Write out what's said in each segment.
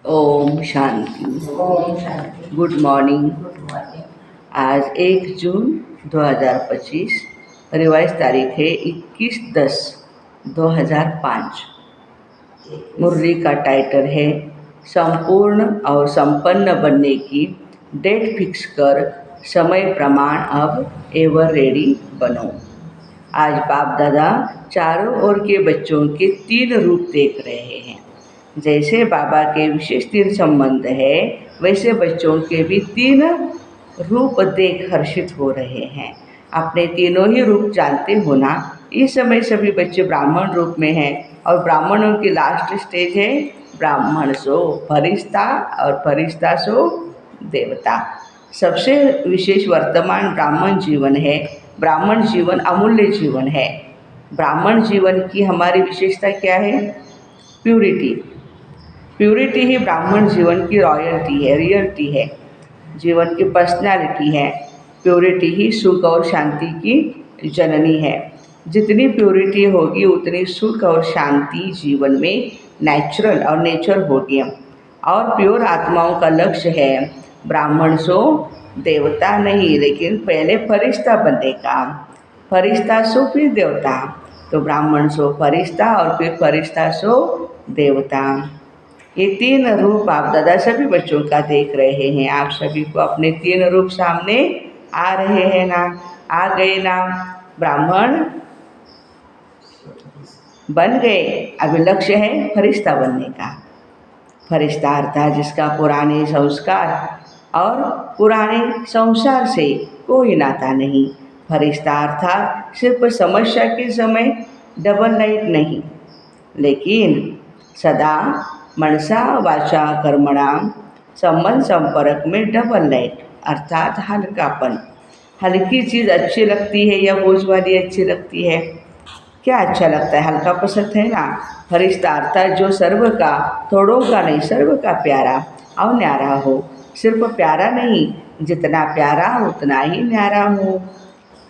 ओम शांति। ओम शांति। Good morning. Good morning. आज 1 जून 2025, रिवाइज तारीख है 21/10/2005। मुरली का टाइटल है संपूर्ण और संपन्न बनने की डेट फिक्स कर, समय प्रमाण अब एवर रेडी बनो। आज बाप दादा चारों ओर के बच्चों के 3 रूप देख रहे हैं। जैसे बाबा के विशेष 3 संबंध है, वैसे बच्चों के भी 3 रूप देख हर्षित हो रहे हैं। अपने तीनों ही रूप जानते हो ना। इस समय सभी बच्चे ब्राह्मण रूप में हैं और ब्राह्मणों की लास्ट स्टेज है ब्राह्मण सो फरिश्ता और फरिश्ता सो देवता। सबसे विशेष वर्तमान ब्राह्मण जीवन है। ब्राह्मण जीवन अमूल्य जीवन है। ब्राह्मण जीवन की हमारी विशेषता क्या है? प्यूरिटी। प्यूरिटी ही ब्राह्मण जीवन की रॉयल्टी है, रियलिटी है, जीवन की पर्सनालिटी है। प्यूरिटी ही सुख और शांति की जननी है। जितनी प्यूरिटी होगी उतनी सुख और शांति जीवन में नेचुरल और नेचर होगी। और प्योर आत्माओं का लक्ष्य है ब्राह्मण सो देवता नहीं, लेकिन पहले फरिश्ता बनने का। फरिश्ता सो फिर देवता। तो ब्राह्मण सो फरिश्ता और फिर फरिश्ता सो देवता। ये 3 रूप आप दादा सभी बच्चों का देख रहे हैं। आप सभी को अपने 3 रूप सामने आ रहे हैं ना? आ गए ना? ब्राह्मण बन गए। अभी लक्ष्य है फरिश्ता बनने का। फरिश्ता अर्थात जिसका पुराने संस्कार और पुराने संसार से कोई नाता नहीं। फरिश्ता अर्थात सिर्फ समस्या के समय डबल लाइट नहीं, लेकिन सदा मनसा वाचा कर्मणा संबंध संपर्क में डबल लाइट अर्थात हल्कापन। हल्की चीज़ अच्छी लगती है या बोझ वाली अच्छी लगती है? क्या अच्छा लगता है? हल्का पसंद है ना। फरिश्ता अर्थात जो सर्व का, थोड़ों का नहीं, सर्व का प्यारा और न्यारा हो। सिर्फ प्यारा नहीं, जितना प्यारा उतना ही न्यारा हो।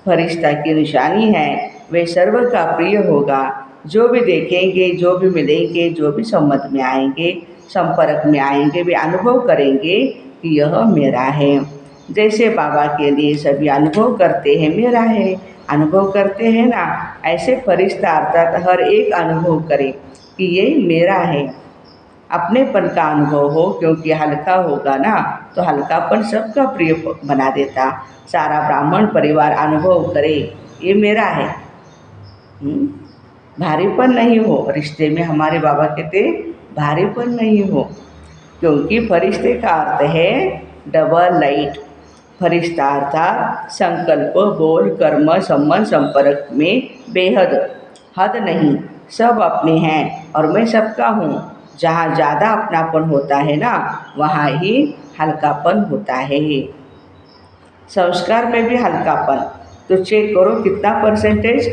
फरिश्ता की निशानी है वे सर्व का प्रिय होगा। जो भी देखेंगे, जो भी मिलेंगे, जो भी संबंध में आएंगे, संपर्क में आएंगे, वे अनुभव करेंगे कि यह मेरा है। जैसे बाबा के लिए सभी अनुभव करते हैं मेरा है, अनुभव करते हैं ना, ऐसे फरिश्ता अर्थात हर एक अनुभव करे कि ये मेरा है। अपनेपन का अनुभव हो, क्योंकि हल्का होगा ना तो हल्कापन सबका प्रिय बना देता। सारा ब्राह्मण परिवार अनुभव करे ये मेरा है। भारीपन नहीं हो रिश्ते में। हमारे बाबा कहते भारीपन नहीं हो, क्योंकि फरिश्ते का अर्थ है डबल लाइट। फरिश्ता अर्थात संकल्प, बोल, कर्म, संबंध, संपर्क में बेहद, हद नहीं, सब अपने हैं और मैं सबका हूँ। जहाँ ज़्यादा अपनापन होता है ना, वहाँ ही हल्कापन होता है। संस्कार में भी हल्कापन। तो चेक करो कितना परसेंटेज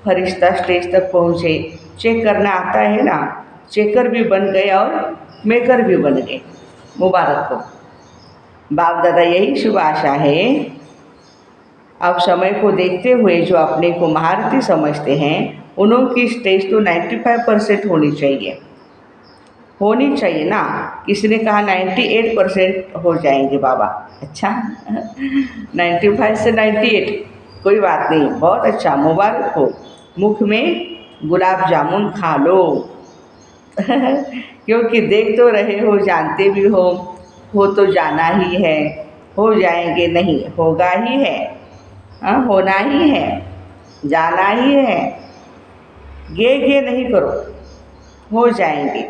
फरिश्ता स्टेज तक पहुँचे। चेक करना आता है ना। चेकर भी बन गए और मेकर भी बन गए। मुबारक हो। बाप दादा यही शुभ आशा है। अब समय को देखते हुए जो अपने को महारथी समझते हैं, उनकी स्टेज तो 95% होनी चाहिए। होनी चाहिए ना। किसी ने कहा 98% हो जाएंगे बाबा। अच्छा 95 से 98, कोई बात नहीं, बहुत अच्छा, मुबारक हो। मुख में गुलाब जामुन खा लो क्योंकि देख तो रहे हो, जानते भी हो तो जाना ही है। हो जाएंगे नहीं, होगा ही है। होना ही है, जाना ही है। गे नहीं करो, हो जाएंगे,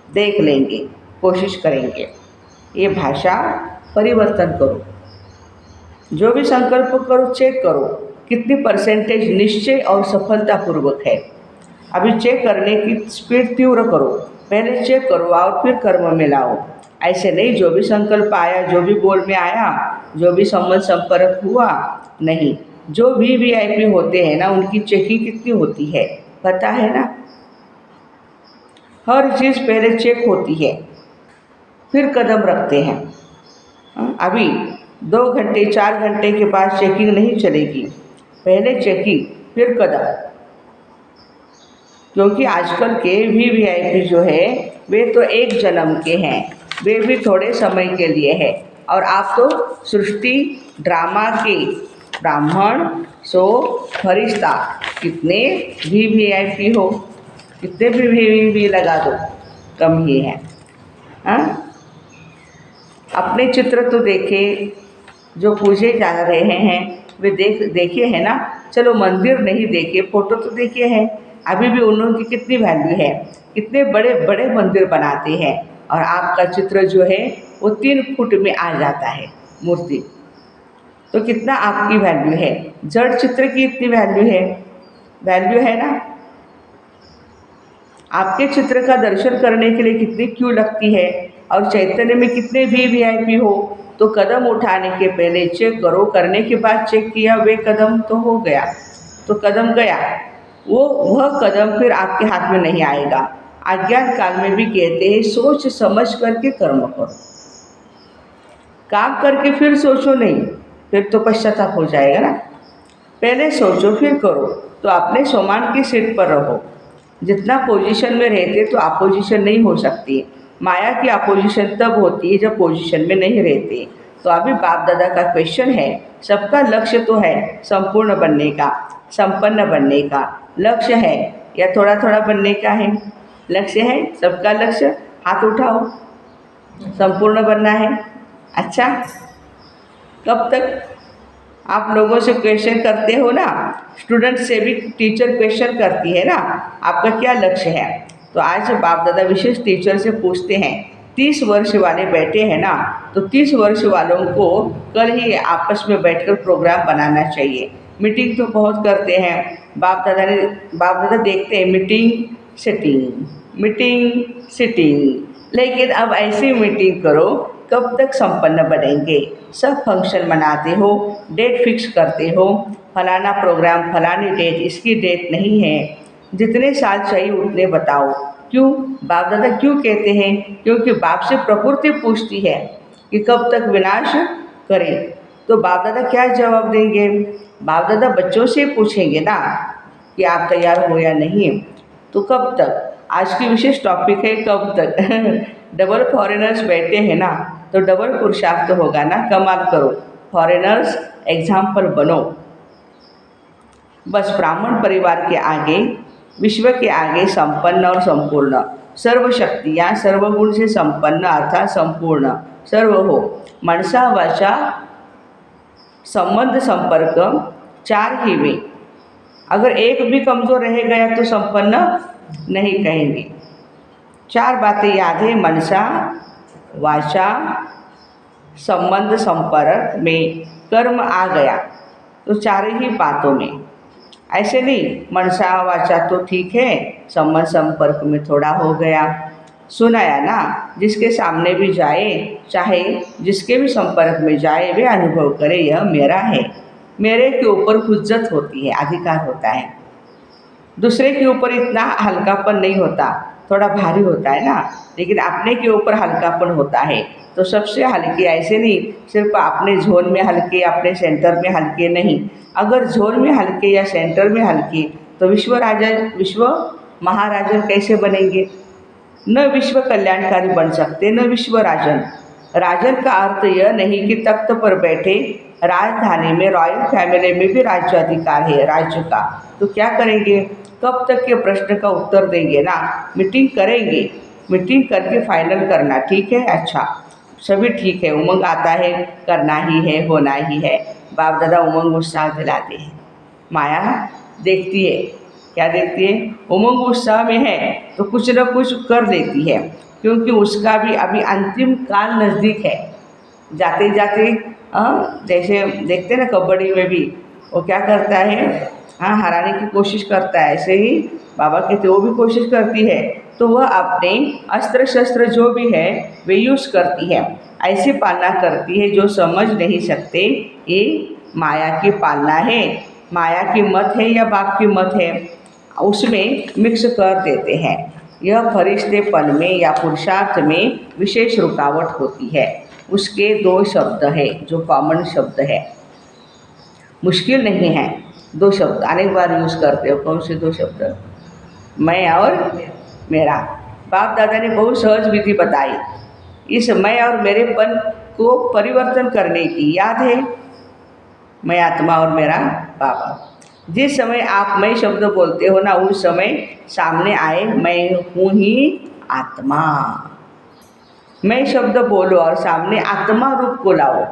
देख लेंगे, कोशिश करेंगे। ये भाषा परिवर्तन करो। जो भी संकल्प करो चेक करो कितनी परसेंटेज निश्चय और सफलतापूर्वक है। अभी चेक करने की स्पीड तीव्र करो। पहले चेक करो और फिर कर्म में लाओ। ऐसे नहीं जो भी संकल्प आया, जो भी बोल में आया, जो भी संबंध संपर्क हुआ, नहीं। जो भी VIP होते हैं ना, उनकी चेकिंग कितनी होती है पता है ना। हर चीज़ पहले चेक होती है, फिर कदम रखते हैं। अभी 2 घंटे 4 घंटे के बाद चेकिंग नहीं चलेगी। पहले चेकिंग फिर कदम। क्योंकि आजकल के भी VIP जो है वे तो एक जन्म के हैं, वे भी थोड़े समय के लिए है। और आप तो सृष्टि ड्रामा के ब्राह्मण सो फरिश्ता, कितने भी VIP हो, कितने भी लगा दो, कम ही है। हाँ, अपने चित्र तो देखे, जो पूजे जा रहे हैं वे देखे है ना। चलो मंदिर नहीं देखे, फोटो तो देखे हैं। अभी भी उन लोगों की कितनी वैल्यू है, कितने बड़े बड़े मंदिर बनाते हैं, और आपका चित्र जो है वो 3 फुट में आ जाता है मूर्ति। तो कितना आपकी वैल्यू है, जड़ चित्र की इतनी वैल्यू है ना। आपके चित्र का दर्शन करने के लिए कितनी क्यू लगती है, और चैतन्य में कितने भी VIP हो, तो कदम उठाने के पहले चेक करो, करने के बाद चेक किया, वे कदम तो हो गया, तो कदम गया, वह कदम फिर आपके हाथ में नहीं आएगा। अज्ञान काल में भी कहते हैं सोच समझ करके कर्म करो, काम करके फिर सोचो नहीं, फिर तो पश्चाताप हो जाएगा ना। पहले सोचो फिर करो, तो अपने सोमान की सीट पर रहो। जितना पोजीशन में रहते तो अपोजिशन नहीं हो सकती। माया की अपोजिशन तब होती है जब पोजीशन में नहीं रहते। तो अभी बाप दादा का क्वेश्चन है, सबका लक्ष्य तो है संपूर्ण बनने का, संपन्न बनने का लक्ष्य है, या थोड़ा थोड़ा बनने का है लक्ष्य है? सबका लक्ष्य, हाथ उठाओ, संपूर्ण बनना है। अच्छा, कब तक? आप लोगों से क्वेश्चन करते हो ना, स्टूडेंट से भी टीचर क्वेश्चन करती है ना, आपका क्या लक्ष्य है? तो आज बाप दादा विशेष टीचर से पूछते हैं, 30 वर्ष वाले बैठे हैं ना, तो 30 वर्ष वालों को कल ही आपस में बैठकर प्रोग्राम बनाना चाहिए। मीटिंग तो बहुत करते हैं, बाप दादा देखते हैं मीटिंग सिटिंग, लेकिन अब ऐसी मीटिंग करो, कब तक संपन्न बनेंगे? सब फंक्शन मनाते हो, डेट फिक्स करते हो, फलाना प्रोग्राम फलानी डेट, इसकी डेट नहीं है, जितने साल चाहिए उतने बताओ। क्यों? बाप दादा क्यों कहते हैं? क्योंकि बाप से प्रकृति पूछती है कि कब तक विनाश करें। तो बाप दादा क्या जवाब देंगे? बाप दादा बच्चों से पूछेंगे ना कि आप तैयार हो या नहीं। तो कब तक? आज की विशेष टॉपिक है कब तक। डबल फॉरेनर्स बैठे हैं ना, तो डबल पुरुषार्थ होगा ना, कमाल करो, फॉरेनर्स एग्जाम्पल बनो। बस ब्राह्मण परिवार के आगे, विश्व के आगे संपन्न और संपूर्ण, सर्व शक्तियाँ सर्वगुण से संपन्न अर्थात संपूर्ण सर्व हो। मनसा वाचा संबंध संपर्क 4 ही में, अगर एक भी कमज़ोर रह गया तो संपन्न नहीं कहेंगे। 4 बातें याद है, मनसा वाचा संबंध संपर्क में कर्म आ गया तो 4 ही बातों में। ऐसे नहीं मनसा वाचा तो ठीक है, संबंध संपर्क में थोड़ा हो गया। सुनाया ना, जिसके सामने भी जाए, चाहे जिसके भी संपर्क में जाए, वे अनुभव करे यह मेरा है। मेरे के ऊपर हुज्जत होती है, अधिकार होता है। दूसरे के ऊपर इतना हल्कापन नहीं होता, थोड़ा भारी होता है ना, लेकिन अपने के ऊपर हल्कापन होता है। तो सबसे हल्के, ऐसे नहीं सिर्फ अपने जोन में हल्के, अपने सेंटर में हल्के नहीं। अगर जोन में हल्के या सेंटर में हल्के तो विश्व महाराजन कैसे बनेंगे? न विश्व कल्याणकारी बन सकते, न विश्व राजन। राजन का अर्थ यह नहीं कि तख्त पर बैठे, राजधानी में रॉयल फैमिली में भी राज्य अधिकार है राज्य का, तो क्या करेंगे? कब तक के प्रश्न का उत्तर देंगे ना, मीटिंग करेंगे, मीटिंग करके फाइनल करना, ठीक है? अच्छा, सभी ठीक है, उमंग आता है, करना ही है, होना ही है। बाप दादा उमंग उत्साह दिलाते हैं। माया देखती है, क्या देखती है? उमंग उत्साह में है तो कुछ न कुछ कर देती है, क्योंकि उसका भी अभी अंतिम काल नज़दीक है। जाते जाते जैसे देखते ना कबड्डी में भी, वो क्या करता है, हराने की कोशिश करता है, ऐसे ही बाबा कहते वो भी कोशिश करती है। तो वह अपने अस्त्र शस्त्र जो भी है वे यूज़ करती है, ऐसी पालना करती है जो समझ नहीं सकते ये माया की पालना है, माया की मत है या बाप की मत है, उसमें मिक्स कर देते हैं। यह फरिश्तेपन में या पुरुषार्थ में विशेष रुकावट होती है। उसके 2 शब्द है जो कॉमन शब्द है, मुश्किल नहीं है। 2 शब्द अनेक बार यूज़ करते हो। कौन से 2 शब्द? मैं और मेरा। बाप दादा ने बहुत सहज विधि बताई, इस मैं और मेरेपन को परिवर्तन करने की याद है। मैं आत्मा और मेरा बाबा। जिस समय आप मैं शब्द बोलते हो ना, उस समय सामने आए मैं हूँ ही आत्मा। मैं शब्द बोलो और सामने आत्मा रूप को लाओ।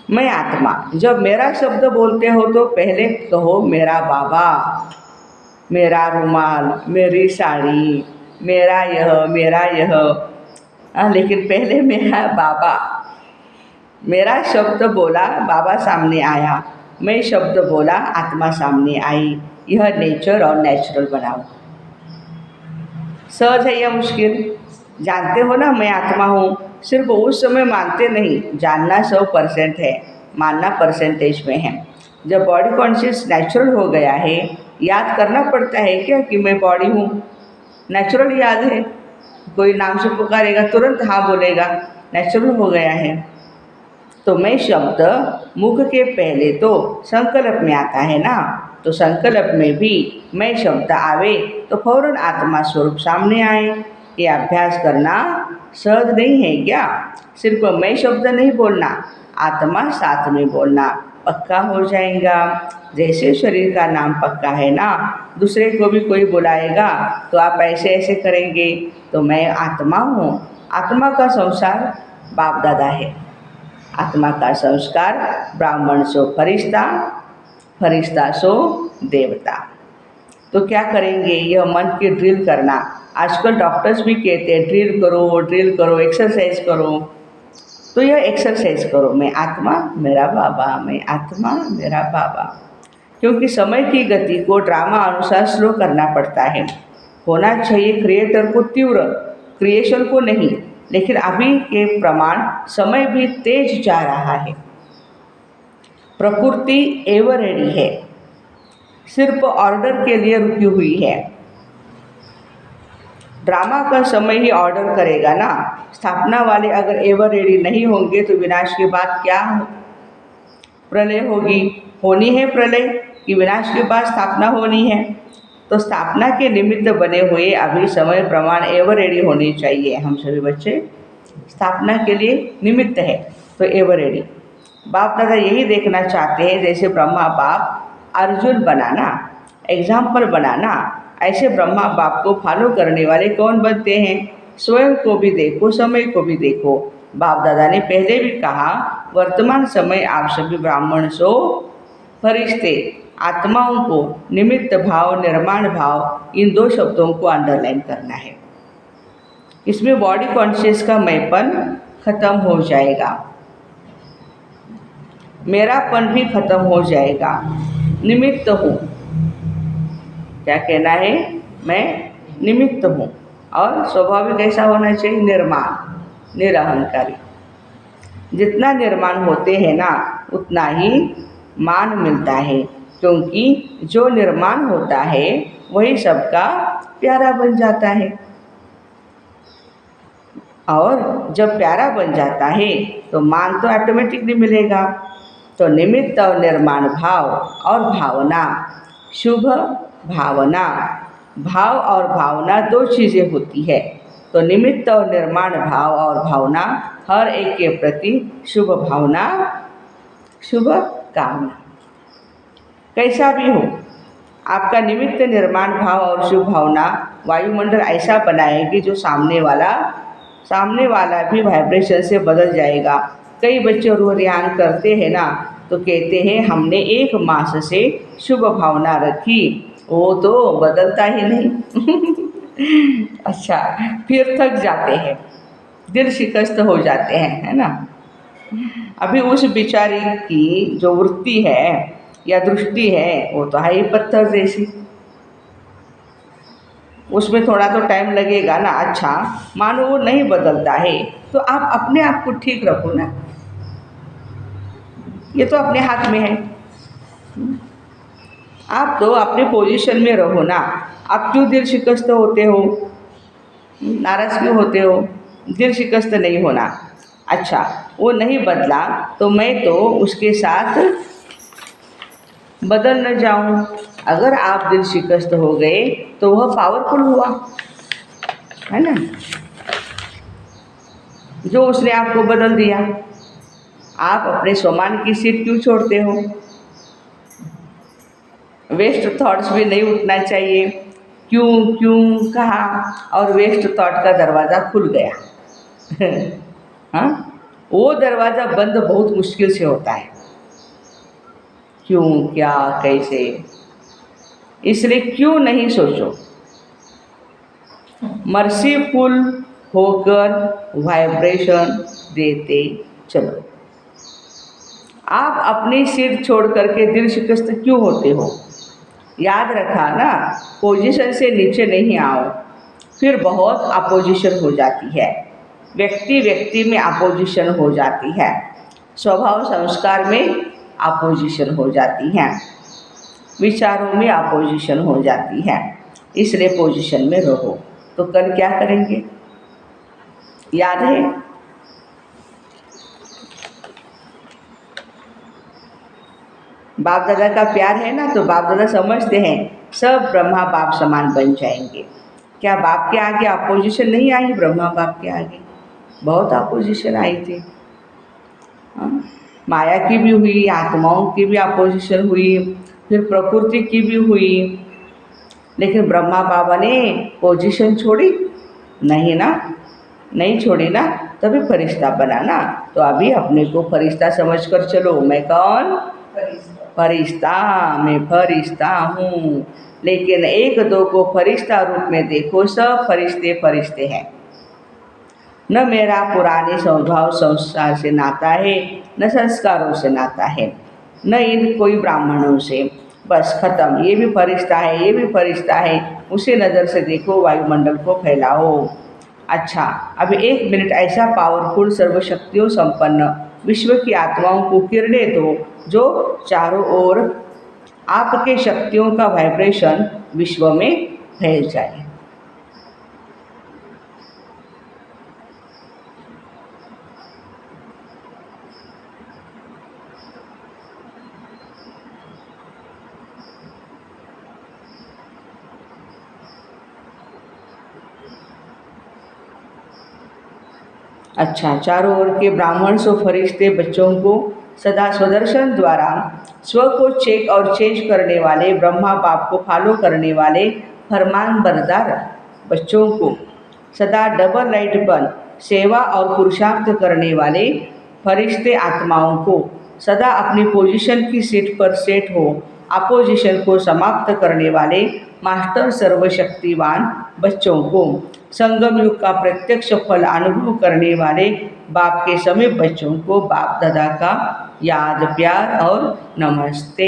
मैं आत्मा। जब मेरा शब्द बोलते हो तो पहले कहो मेरा बाबा, मेरा रुमाल, मेरी साड़ी, मेरा यह। लेकिन पहले मेरा बाबा। मेरा शब्द बोला, बाबा सामने आया। मैं शब्द बोला, आत्मा सामने आई। यह नेचर और नेचुरल बनाओ। सहज है या मुश्किल? जानते हो ना मैं आत्मा हूँ, सिर्फ उस समय मानते नहीं। जानना 100% है, मानना परसेंटेज में है। जब बॉडी कॉन्शियस नेचुरल हो गया है, याद करना पड़ता है क्या कि मैं बॉडी हूँ? नेचुरल याद है। कोई नाम से पुकारेगा तुरंत हाँ बोलेगा, नेचुरल हो गया है। तो मैं शब्द मुख के पहले तो संकल्प में आता है ना, तो संकल्प में भी मैं शब्द आवे तो फौरन आत्मा स्वरूप सामने आए। ये अभ्यास करना सहज नहीं है क्या? सिर्फ मैं शब्द नहीं बोलना, आत्मा साथ में बोलना, पक्का हो जाएगा। जैसे शरीर का नाम पक्का है ना, दूसरे को भी कोई बुलाएगा तो आप ऐसे ऐसे करेंगे। तो मैं आत्मा हूँ। आत्मा का संसार बाप दादा है। आत्मा का संस्कार ब्राह्मण सो फरिश्ता, फरिश्ता सो देवता। तो क्या करेंगे? यह मन की ड्रिल करना। आजकल डॉक्टर्स भी कहते हैं ड्रिल करो, एक्सरसाइज करो। तो यह एक्सरसाइज करो, मैं आत्मा मेरा बाबा, मैं आत्मा मेरा बाबा। क्योंकि समय की गति को ड्रामा अनुसार स्लो करना पड़ता है। होना चाहिए क्रिएटर को तीव्र, क्रिएशन को नहीं। लेकिन अभी के प्रमाण समय भी तेज जा रहा है। प्रकृति एवर रेडी है, सिर्फ ऑर्डर के लिए रुकी हुई है। ड्रामा का समय ही ऑर्डर करेगा ना। स्थापना वाले अगर एवर रेडी नहीं होंगे तो विनाश के बाद क्या हो? प्रलय होगी। होनी है प्रलय कि विनाश के बाद स्थापना होनी है। तो स्थापना के निमित्त बने हुए अभी समय प्रमाण एवर रेडी होनी चाहिए। हम सभी बच्चे स्थापना के लिए निमित्त है, तो एवर रेडी। बाप दादा यही देखना चाहते हैं, जैसे ब्रह्मा बाप अर्जुन बनाना, एग्जाम्पल बनाना। ऐसे ब्रह्मा बाप को फॉलो करने वाले कौन बनते हैं? स्वयं को भी देखो, समय को भी देखो। बाप दादा ने पहले भी कहा, वर्तमान समय आप सभी ब्राह्मण सो फरिश्ते, आत्माओं को निमित्त भाव, निर्माण भाव, इन 2 शब्दों को अंडरलाइन करना है। इसमें बॉडी कॉन्शियस का मैंपन खत्म हो जाएगा, मेरापन भी खत्म हो जाएगा। निमित्त हूँ, क्या कहना है? मैं निमित्त हूँ। और स्वभाविक ऐसा होना चाहिए, निर्माण, निरहंकारी। जितना निर्माण होते हैं ना, उतना ही मान मिलता है। क्योंकि जो निर्माण होता है वही सबका प्यारा बन जाता है। और जब प्यारा बन जाता है तो मान तो ऑटोमेटिकली मिलेगा। तो निमित्त और निर्माण भाव और भावना, शुभ भावना। भाव और भावना 2 चीज़ें होती है। तो निमित्त और निर्माण भाव और भावना, हर एक के प्रति शुभ भावना, शुभ कामना। कैसा भी हो, आपका निमित्त, निर्माण भाव और शुभ भावना वायुमंडल ऐसा बनाएगी जो सामने वाला भी वाइब्रेशन से बदल जाएगा। कई बच्चे और ध्यान करते हैं ना, तो कहते हैं हमने 1 मास से शुभ भावना रखी, वो तो बदलता ही नहीं। अच्छा, फिर थक जाते हैं, दिल शिकस्त हो जाते हैं, है ना। अभी उस बिचारी की जो वृत्ति है या दृष्टि है, वो तो है ही पत्थर जैसी। उसमें थोड़ा तो टाइम लगेगा ना। अच्छा, मानो वो नहीं बदलता है, तो आप अपने आप को ठीक रखो ना। ये तो अपने हाथ में है। आप तो अपने पोजीशन में रहो ना। आप क्यों दिल शिकस्त होते हो, नाराज़ क्यों होते हो? दिल शिकस्त नहीं होना। अच्छा, वो नहीं बदला तो मैं तो उसके साथ बदल न जाऊं। अगर आप दिल शिकस्त हो गए तो वह पावरफुल हुआ। है ना। जो उसने आपको बदल दिया, आप अपने स्वमान की सीट क्यों छोड़ते हो? वेस्ट थॉट्स भी नहीं उठना चाहिए। क्यों क्यों कहा और वेस्ट थॉट का दरवाज़ा खुल गया। हाँ, वो दरवाज़ा बंद बहुत मुश्किल से होता है। क्यों, क्या, कैसे, इसलिए क्यों नहीं सोचो, मर्सीफुल होकर वाइब्रेशन देते चलो। आप अपनी सीट छोड़ करके दिल शिकस्त क्यों होते हो? याद रखा ना, पोजीशन से नीचे नहीं आओ, फिर बहुत अपोजिशन हो जाती है। व्यक्ति व्यक्ति में अपोजिशन हो जाती है, स्वभाव संस्कार में अपोजिशन हो जाती है, विचारों में अपोजिशन हो जाती है। इसलिए पोजीशन में रहो। तो कल क्या करेंगे, याद है? बाप दादा का प्यार है ना, तो बाप दादा समझते हैं सब ब्रह्मा बाप समान बन जाएंगे। क्या बाप के आगे अपोजिशन नहीं आई? ब्रह्मा बाप के आगे बहुत अपोजिशन आई थी। हाँ? माया की भी हुई, आत्माओं की भी अपोजिशन हुई, फिर प्रकृति की भी हुई, लेकिन ब्रह्मा बाबा ने पोजीशन छोड़ी नहीं ना, नहीं छोड़ी ना, तभी फरिश्ता बना ना। तो अभी अपने को फरिश्ता समझ कर चलो। मैं कौन? फरिश्ता। मैं फरिश्ता हूँ। लेकिन एक दो को फरिश्ता रूप में देखो, सब फरिश्ते फरिश्ते हैं। न मेरा पुराने स्वभाव संस्कार से नाता है, न संस्कारों से नाता है, न इन कोई ब्राह्मणों से। बस खत्म। ये भी फरिश्ता है, ये भी फरिश्ता है, उसी नज़र से देखो, वायुमंडल को फैलाओ। अच्छा, अब 1 मिनट ऐसा पावरफुल सर्वशक्तियों संपन्न विश्व की आत्माओं को किरणें दो जो चारों ओर आपके शक्तियों का वाइब्रेशन विश्व में फैल जाए। अच्छा, चारों ओर के ब्राह्मण सो फरिश्ते बच्चों को सदा स्वदर्शन द्वारा स्व को चेक और चेंज करने वाले, ब्रह्मा बाप को फॉलो करने वाले फरमान बरदार बच्चों को सदा डबल लाइटपन, सेवा और पुरुषार्थ करने वाले फरिश्ते आत्माओं को सदा अपनी पोजीशन की सीट पर सेट हो अपोजिशन को समाप्त करने वाले मास्टर सर्वशक्तिवान बच्चों को संगम युग का प्रत्यक्ष फल अनुभव करने वाले बाप के समीप बच्चों को बाप दादा का याद, प्यार और नमस्ते।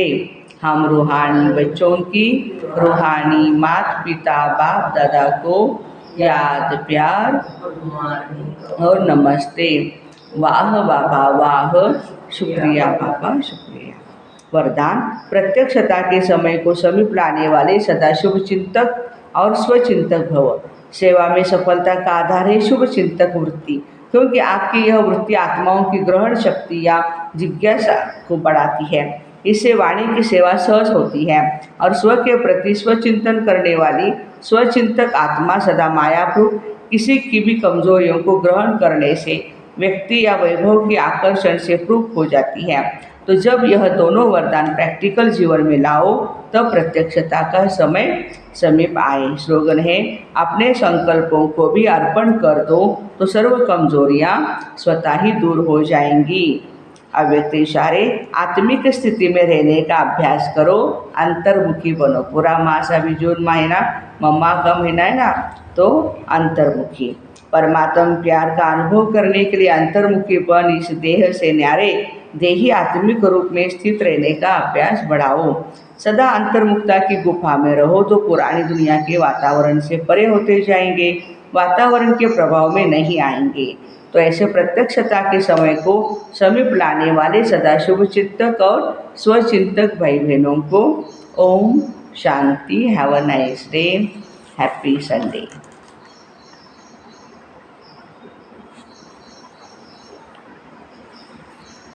हम रूहानी बच्चों की रूहानी माता पिता बाप दादा को याद, प्यार और नमस्ते। वाह बाबा वाह, शुक्रिया बाबा शुक्रिया। वरदान: प्रत्यक्षता के समय को समीप लाने वाले सदा शुभ चिंतक और स्वचिंतक भव। सेवा में सफलता का आधार है शुभ चिंतक वृत्ति, क्योंकि आपकी यह वृत्ति आत्माओं की ग्रहण शक्ति या जिज्ञासा को बढ़ाती है। इससे वाणी की सेवा सहज होती है और स्व के प्रति स्वचिंतन करने वाली स्वचिंतक आत्मा सदा मायाप्रूप किसी की भी कमजोरियों को ग्रहण करने से व्यक्ति या वैभव के आकर्षण से प्रूफ हो जाती है। तो जब यह दोनों वरदान प्रैक्टिकल जीवन में लाओ तब प्रत्यक्षता का समय समीप आए। स्लोगन है: अपने संकल्पों को भी अर्पण कर दो तो सर्व कमजोरियां स्वतः ही दूर हो जाएंगी। अव्यक्त इशारे: आत्मिक स्थिति में रहने का अभ्यास करो, अंतर्मुखी बनो। पूरा मास अभी जून महीना मम्मा का महीना है ना, तो अंतर्मुखी परमात्म प्यार का अनुभव करने के लिए अंतर्मुखीपन इस देह से न्यारे देही आत्मिक रूप में स्थित रहने का अभ्यास बढ़ाओ। सदा अंतर्मुखता की गुफा में रहो तो पुरानी दुनिया के वातावरण से परे होते जाएंगे, वातावरण के प्रभाव में नहीं आएंगे। तो ऐसे प्रत्यक्षता के समय को समीप लाने वाले सदा शुभ चिंतक और स्वचिंतक भाई बहनों को ओम शांति। Have a nice day, happy Sunday.